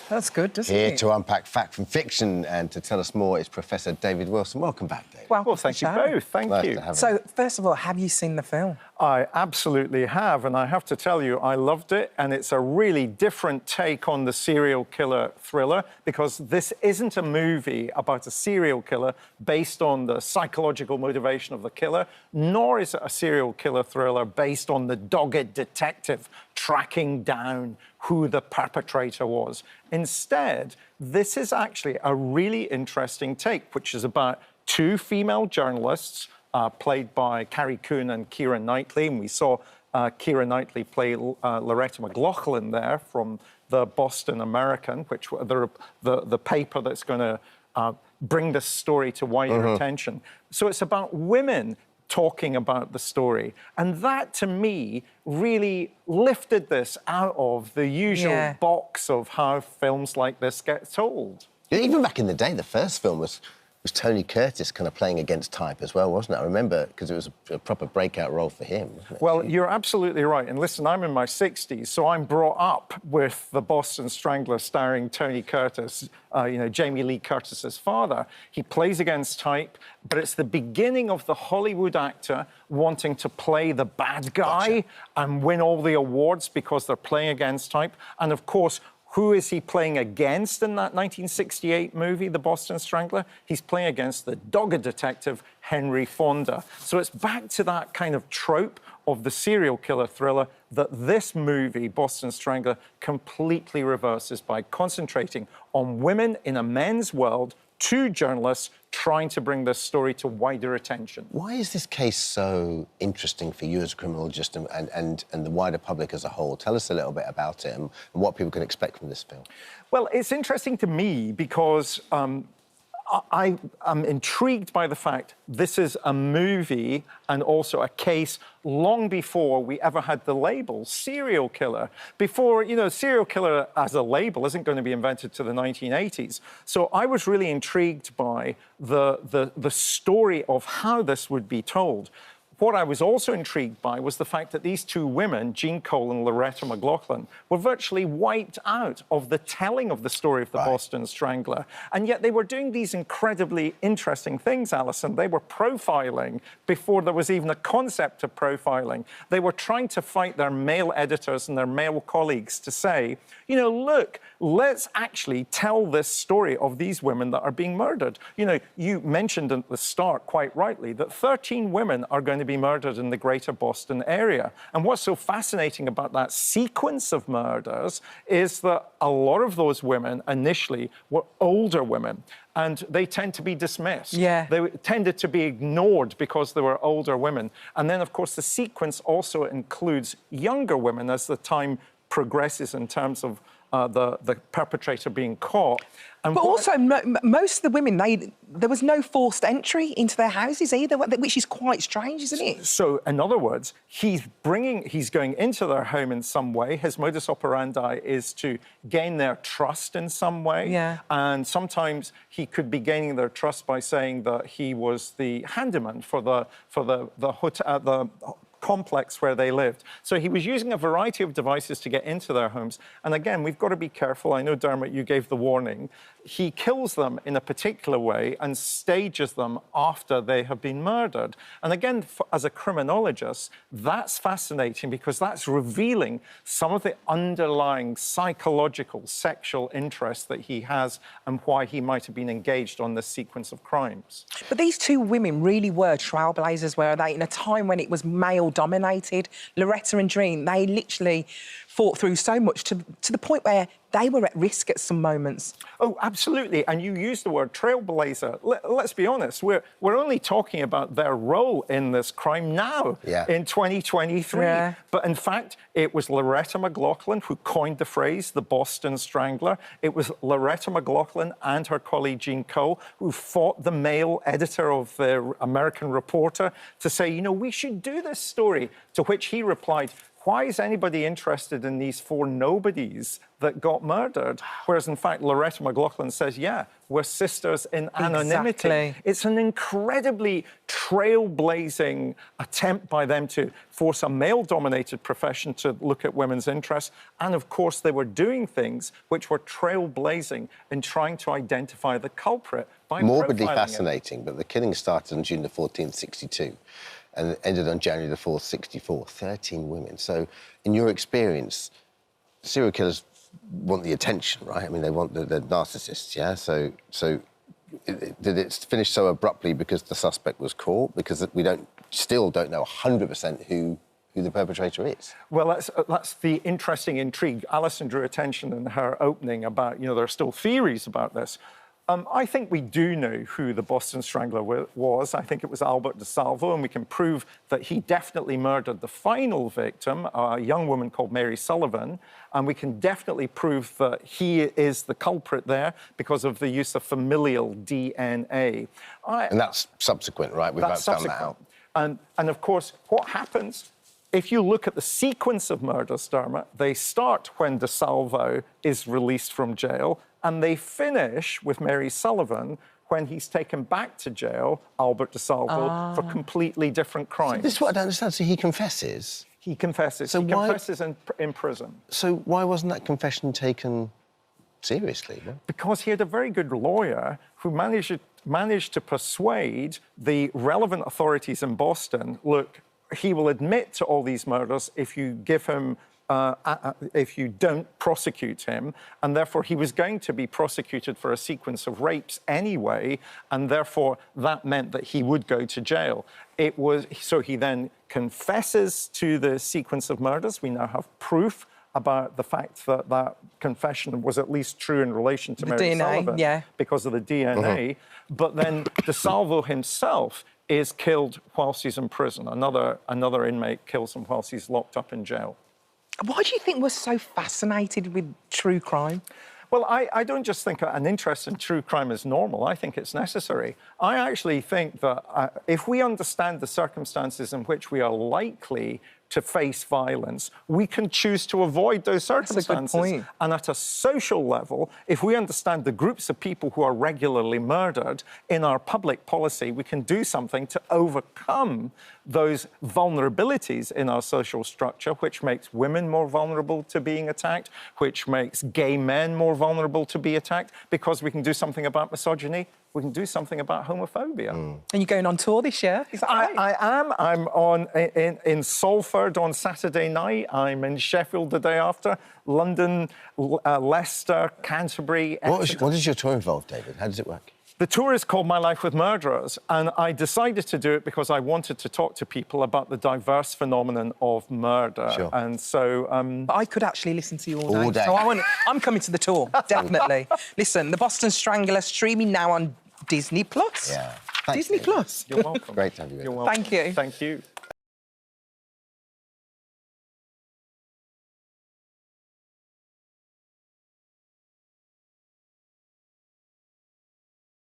That's good, doesn't it? Here to unpack fact from fiction and to tell us more is Professor David Wilson. Welcome back, David. Well, thank you both. Thank you. So, first of all, have you seen the film? I absolutely have, and I have to tell you, I loved it, and it's a really different take on the serial killer thriller, because this isn't a movie about a serial killer based on the psychological motivation of the killer, nor is it a serial killer thriller based on the dogged detective tracking down who the perpetrator was. Instead, this is actually a really interesting take, which is about two female journalists played by Carrie Coon and Keira Knightly, and we saw Keira Knightly play Loretta McLaughlin there from the Boston American, which the paper that's going to bring this story to wider attention. So it's about women talking about the story. And that, to me, really lifted this out of the usual box of how films like this get told. Even back in the day, the first film was Tony Curtis kind of playing against type as well, wasn't it? I remember, because it was a proper breakout role for him, wasn't it? Well, you're absolutely right. And listen, I'm in my 60s, so I'm brought up with the Boston Strangler starring Tony Curtis, Jamie Lee Curtis's father. He plays against type, but it's the beginning of the Hollywood actor wanting to play the bad guy and win all the awards because they're playing against type. And, of course, who is he playing against in that 1968 movie, The Boston Strangler? He's playing against the dogged detective Henry Fonda. So it's back to that kind of trope of the serial killer thriller that this movie, Boston Strangler, completely reverses by concentrating on women in a men's world, two journalists trying to bring this story to wider attention. Why is this case so interesting for you as a criminologist and the wider public as a whole? Tell us a little bit about it and what people can expect from this film. Well, it's interesting to me because I am intrigued by the fact this is a movie and also a case long before we ever had the label serial killer. Before, serial killer as a label isn't going to be invented to the 1980s. So I was really intrigued by the story of how this would be told. What I was also intrigued by was the fact that these two women, Jean Cole and Loretta McLaughlin, were virtually wiped out of the telling of the story of the Boston Strangler. And yet they were doing these incredibly interesting things, Alison. They were profiling before there was even a concept of profiling. They were trying to fight their male editors and their male colleagues to say, look, let's actually tell this story of these women that are being murdered. You mentioned at the start, quite rightly, that 13 women are going to be murdered in the greater Boston area. And what's so fascinating about that sequence of murders is that a lot of those women initially were older women, and they tend to be dismissed. Yeah. They tended to be ignored because they were older women. And then, of course, the sequence also includes younger women as the time progresses in terms of the perpetrator being caught. And but also, most of the women, there was no forced entry into their houses either, which is quite strange, isn't it? So, in other words, he's going into their home in some way. His modus operandi is to gain their trust in some way. Yeah. And sometimes he could be gaining their trust by saying that he was the handyman for the hotel, the complex where they lived. So he was using a variety of devices to get into their homes. And again, we've got to be careful. I know, Dermot, you gave the warning. He kills them in a particular way and stages them after they have been murdered. And again, as a criminologist, that's fascinating because that's revealing some of the underlying psychological sexual interest that he has and why he might have been engaged on this sequence of crimes. But these two women really were trailblazers, were they? In a time when it was male-dominated, Loretta and Jean, they literally fought through so much to the point where they were at risk at some moments. Oh, absolutely. And you used the word trailblazer. Let's be honest, we're only talking about their role in this crime now, in 2023. Yeah. But in fact, it was Loretta McLaughlin who coined the phrase, the Boston Strangler. It was Loretta McLaughlin and her colleague Jean Cole who fought the male editor of the American Reporter to say, we should do this story, to which he replied, why is anybody interested in these 4 nobodies that got murdered? Whereas, in fact, Loretta McLaughlin says, yeah, we're sisters in anonymity. Exactly. It's an incredibly trailblazing attempt by them to force a male-dominated profession to look at women's interests. And, of course, they were doing things which were trailblazing in trying to identify the culprit by morbidly profiling fascinating, but the killing started on June the 14th, 62, and ended on January the 4th, 64. 13 women. So, in your experience, serial killers want the attention, right? I mean, they want the narcissists, yeah? So did it finish so abruptly because the suspect was caught? Because we still don't know 100% who the perpetrator is. Well, that's the interesting intrigue. Alison drew attention in her opening about, there are still theories about this. I think we do know who the Boston Strangler was. I think it was Albert DeSalvo, and we can prove that he definitely murdered the final victim, a young woman called Mary Sullivan, and we can definitely prove that he is the culprit there because of the use of familial DNA. And that's subsequent, right? We've found that out. And of course, what happens if you look at the sequence of murders, Dermot, they start when DeSalvo is released from jail, and they finish with Mary Sullivan when he's taken back to jail, Albert DeSalvo, for completely different crimes. So this is what I don't understand. So he confesses? He confesses. So he confesses in prison. So why wasn't that confession taken seriously? No? Because he had a very good lawyer who managed to persuade the relevant authorities in Boston, look, he will admit to all these murders if you give him if you don't prosecute him, and therefore he was going to be prosecuted for a sequence of rapes anyway, and therefore that meant that he would go to jail. So he then confesses to the sequence of murders. We now have proof about the fact that that confession was at least true in relation to Mary Sullivan, yeah, because of the DNA. But then DeSalvo himself is killed whilst he's in prison. Another inmate kills him whilst he's locked up in jail. Why do you think we're so fascinated with true crime? Well, I don't just think an interest in true crime is normal. I think it's necessary. I actually think that if we understand the circumstances in which we are likely to face violence, we can choose to avoid those circumstances. That's a good point. And at a social level, if we understand the groups of people who are regularly murdered in our public policy, we can do something to overcome those vulnerabilities in our social structure, which makes women more vulnerable to being attacked, which makes gay men more vulnerable to be attacked, because we can do something about misogyny. We can do something about homophobia. And you're going on tour this year? Is that right? I am. I'm in Salford on Saturday night. I'm in Sheffield the day after. London, Leicester, Canterbury. What is your tour involve, David? How does it work? The tour is called My Life with Murderers, and I decided to do it because I wanted to talk to people about the diverse phenomenon of murder. Sure. And so... I could actually listen to you all day. So I'm coming to the tour, definitely. Listen, The Boston Strangler, streaming now on Disney+. Yeah. Thanks, Disney+. David. You're welcome. Great to have you. You're welcome. Thank you. Thank you.